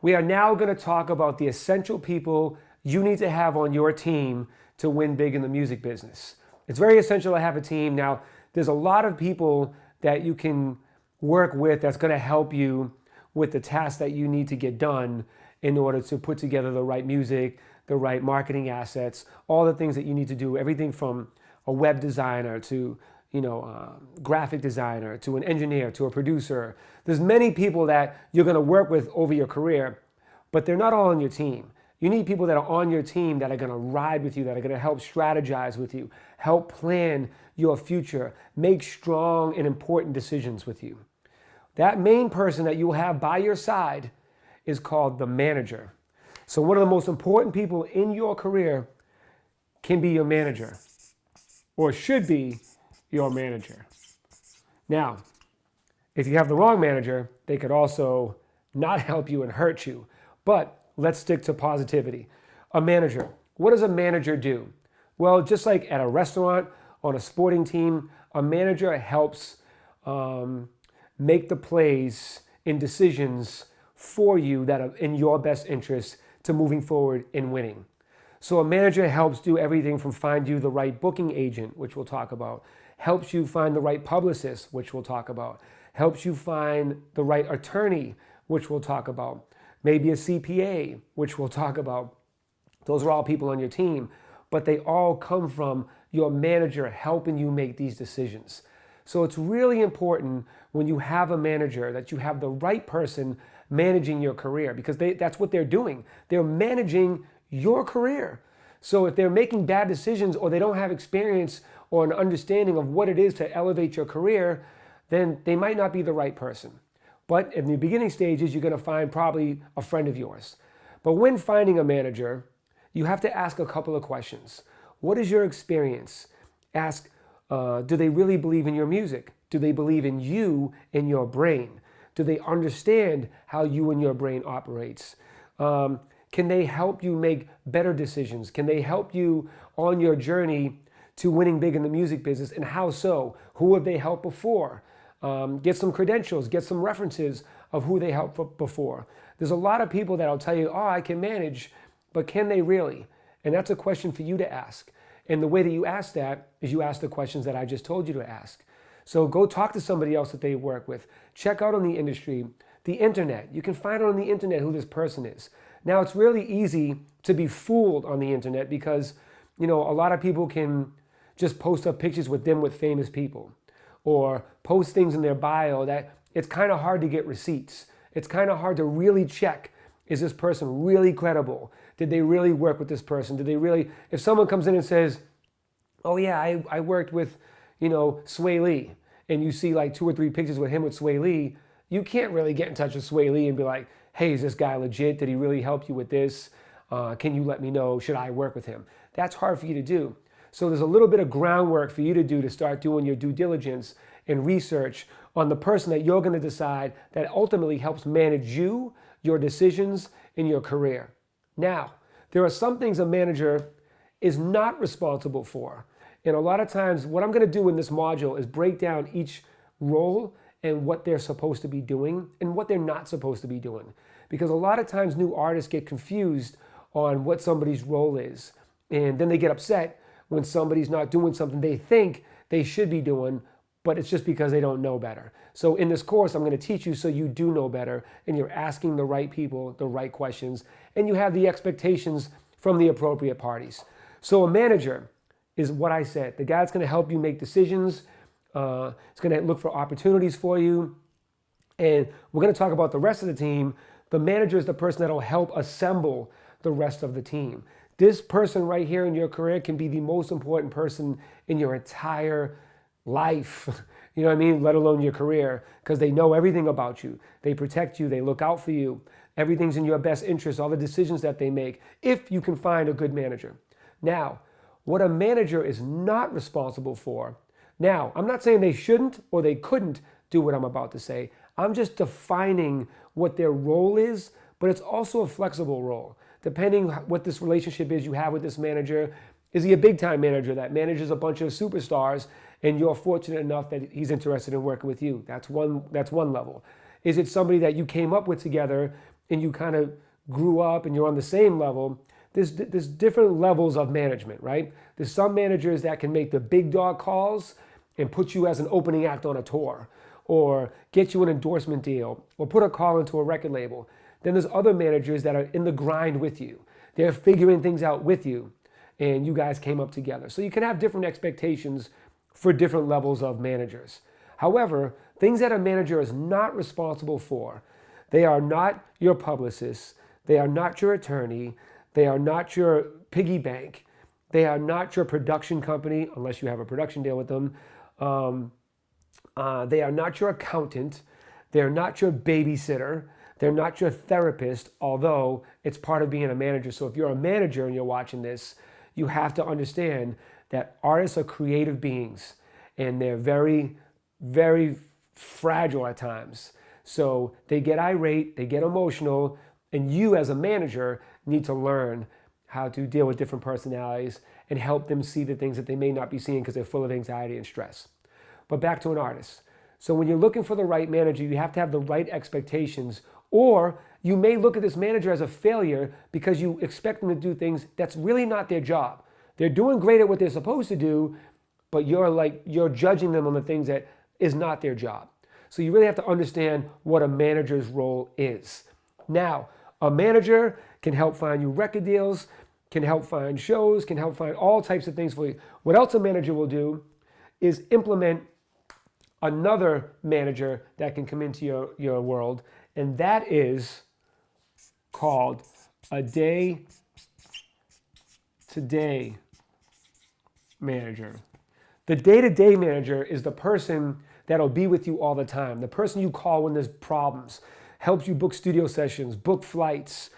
we are now going to talk about the essential people you need to have on your team to win big in the music business. It's very essential to have a team. Now, there's a lot of people that you can work with that's going to help you with the tasks that you need to get done in order to put together the right music, the right marketing assets, all the things that you need to do, everything from a web designer to graphic designer to an engineer to a producer. There's many people that you're going to work with over your career, but they're not all on your team. You need people that are on your team that are going to ride with you, that are going to help strategize with you, help plan your future, make strong and important decisions with you. That main person that you'll have by your side is called the manager. So one of the most important people in your career can be your manager, or should be your manager. Now, if you have the wrong manager, they could also not help you and hurt you. But let's stick to positivity. A manager. What does a manager do? Well, just like at a restaurant, on a sporting team, a manager helps make the plays and decisions for you that are in your best interest to moving forward and winning. So a manager helps do everything from find you the right booking agent, which we'll talk about, helps you find the right publicist, which we'll talk about, helps you find the right attorney, which we'll talk about, maybe a CPA, which we'll talk about. Those are all people on your team, but they all come from your manager helping you make these decisions. So it's really important when you have a manager that you have the right person managing your career, because that's what they're doing. They're managing your career. So if they're making bad decisions or they don't have experience or an understanding of what it is to elevate your career, then they might not be the right person. But in the beginning stages, you're going to find probably a friend of yours. But when finding a manager, you have to ask a couple of questions. What is your experience? Ask, do they really believe in your music? Do they believe in you and your brain? Do they understand how you and your brain operates? Can they help you make better decisions? Can they help you on your journey to winning big in the music business? And how so? Who have they helped before? Get some credentials, get some references of who they helped before. There's a lot of people that'll tell you, oh, I can manage, but can they really? And that's a question for you to ask. And the way that you ask that is you ask the questions that I just told you to ask. So go talk to somebody else that they work with. Check out on the industry, the internet. You can find out on the internet who this person is. Now, it's really easy to be fooled on the internet because, a lot of people can just post up pictures with famous people or post things in their bio that it's kind of hard to get receipts. It's kind of hard to really check, is this person really credible? Did they really work with this person? Did they really, if someone comes in and says, oh yeah, I worked with, Sway Lee, and you see like 2 or 3 pictures with him with Sway Lee, you can't really get in touch with Sway Lee and be like, hey, is this guy legit? Did he really help you with this? Can you let me know? Should I work with him? That's hard for you to do. So there's a little bit of groundwork for you to do to start doing your due diligence and research on the person that you're going to decide that ultimately helps manage you, your decisions, and your career. Now, there are some things a manager is not responsible for. And a lot of times what I'm going to do in this module is break down each role and what they're supposed to be doing and what they're not supposed to be doing. Because a lot of times new artists get confused on what somebody's role is. And then they get upset when somebody's not doing something they think they should be doing, but it's just because they don't know better. So in this course, I'm going to teach you so you do know better and you're asking the right people the right questions and you have the expectations from the appropriate parties. So a manager is what I said. The guy that's going to help you make decisions. It's going to look for opportunities for you. And we're going to talk about the rest of the team. The manager is the person that will help assemble the rest of the team. This person right here in your career can be the most important person in your entire life. You know what I mean? Let alone your career, because they know everything about you. They protect you. They look out for you. Everything's in your best interest, all the decisions that they make, if you can find a good manager. Now, what a manager is not responsible for. Now, I'm not saying they shouldn't or they couldn't do what I'm about to say. I'm just defining what their role is, but it's also a flexible role. Depending what this relationship is you have with this manager, is he a big time manager that manages a bunch of superstars and you're fortunate enough that he's interested in working with you? That's one level. Is it somebody that you came up with together and you kind of grew up and you're on the same level, there's different levels of management, right? There's some managers that can make the big dog calls and put you as an opening act on a tour, or get you an endorsement deal, or put a call into a record label. Then there's other managers that are in the grind with you. They're figuring things out with you, and you guys came up together. So you can have different expectations for different levels of managers. However, things that a manager is not responsible for, they are not your publicist, they are not your attorney, they are not your piggy bank, they are not your production company, unless you have a production deal with them. They are not your accountant, they're not your babysitter, they're not your therapist, although it's part of being a manager. So if you're a manager and you're watching this, you have to understand that artists are creative beings, and they're very, very fragile at times. So they get irate, they get emotional, and you as a manager need to learn how to deal with different personalities and help them see the things that they may not be seeing because they're full of anxiety and stress. But back to an artist. So when you're looking for the right manager, you have to have the right expectations, or you may look at this manager as a failure because you expect them to do things that's really not their job. They're doing great at what they're supposed to do, but you're judging them on the things that is not their job. So you really have to understand what a manager's role is. Now, a manager can help find you record deals, can help find shows, can help find all types of things for you. What else a manager will do is implement another manager that can come into your world, and that is called a day-to-day manager. The day-to-day manager is the person that'll be with you all the time, the person you call when there's problems, helps you book studio sessions, book flights,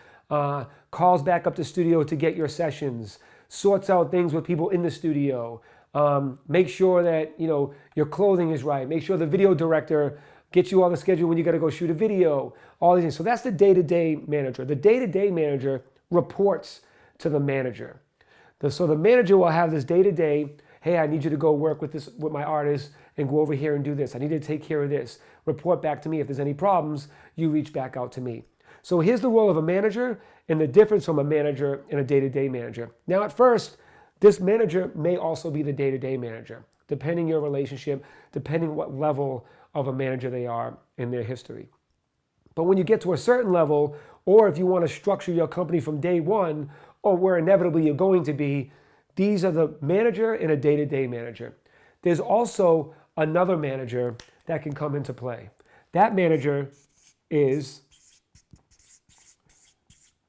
calls back up to studio to get your sessions, sorts out things with people in the studio, make sure that your clothing is right, make sure the video director gets you on the schedule when you got to go shoot a video, all these things. So that's the day-to-day manager. The day-to-day manager reports to the manager. So the manager will have this day-to-day, hey, I need you to go work with my artist and go over here and do this. I need you to take care of this. Report back to me. If there's any problems, you reach back out to me. So here's the role of a manager and the difference from a manager and a day-to-day manager. Now, at first, this manager may also be the day-to-day manager, depending your relationship, depending what level of a manager they are in their history. But when you get to a certain level, or if you want to structure your company from day one, or where inevitably you're going to be, these are the manager and a day-to-day manager. There's also another manager that can come into play. That manager is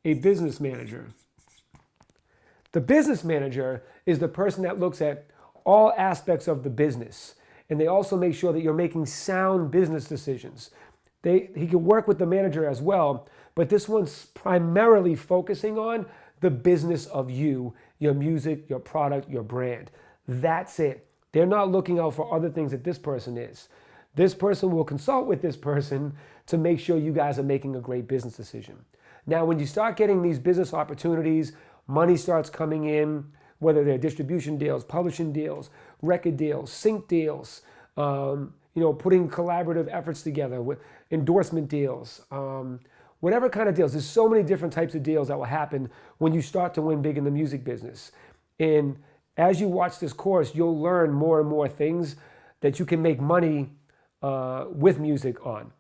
a business manager. The business manager is the person that looks at all aspects of the business, and they also make sure that you're making sound business decisions. He can work with the manager as well, but this one's primarily focusing on the business of you, your music, your product, your brand. That's it. They're not looking out for other things that this person is. This person will consult with this person to make sure you guys are making a great business decision. Now, when you start getting these business opportunities, money starts coming in, whether they're distribution deals, publishing deals, record deals, sync deals, putting collaborative efforts together with endorsement deals, whatever kind of deals. There's so many different types of deals that will happen when you start to win big in the music business. And as you watch this course, you'll learn more and more things that you can make money with music on.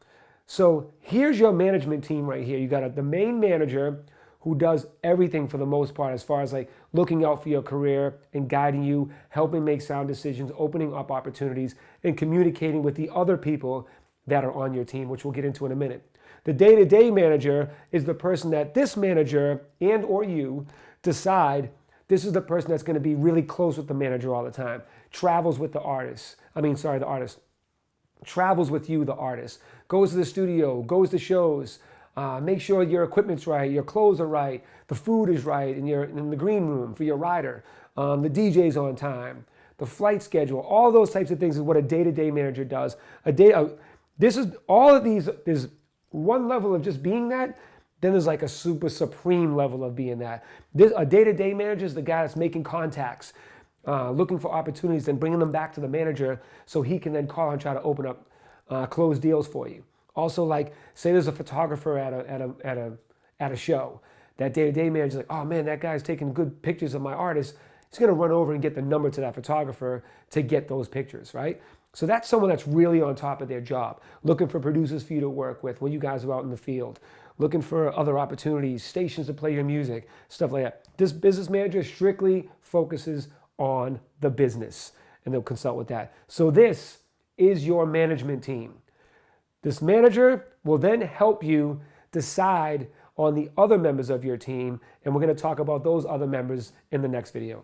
So here's your management team right here. You got the main manager who does everything for the most part as far as like looking out for your career and guiding you, helping make sound decisions, opening up opportunities, and communicating with the other people that are on your team, which we'll get into in a minute. The day-to-day manager is the person that this manager and or you decide this is the person that's going to be really close with the manager all the time, travels with the artist. The artist travels with you, the artist, goes to the studio, goes to shows, make sure your equipment's right, your clothes are right, the food is right, and you're in the green room for your rider, the DJ's on time, the flight schedule, all those types of things is what a day-to-day manager does. This is all of these. There's one level of just being that. Then there's like a super supreme level of being that. A day-to-day manager is the guy that's making contacts, looking for opportunities and bringing them back to the manager so he can then call and try to open up, close deals for you. Also, like, say there's a photographer at a show. That day-to-day manager's like, oh man, that guy's taking good pictures of my artist. He's gonna run over and get the number to that photographer to get those pictures, right? So that's someone that's really on top of their job, looking for producers for you to work with when you guys are out in the field, looking for other opportunities, stations to play your music, stuff like that. This business manager strictly focuses on the business, and they'll consult with that. So this is your management team. This manager will then help you decide on the other members of your team, and we're going to talk about those other members in the next video.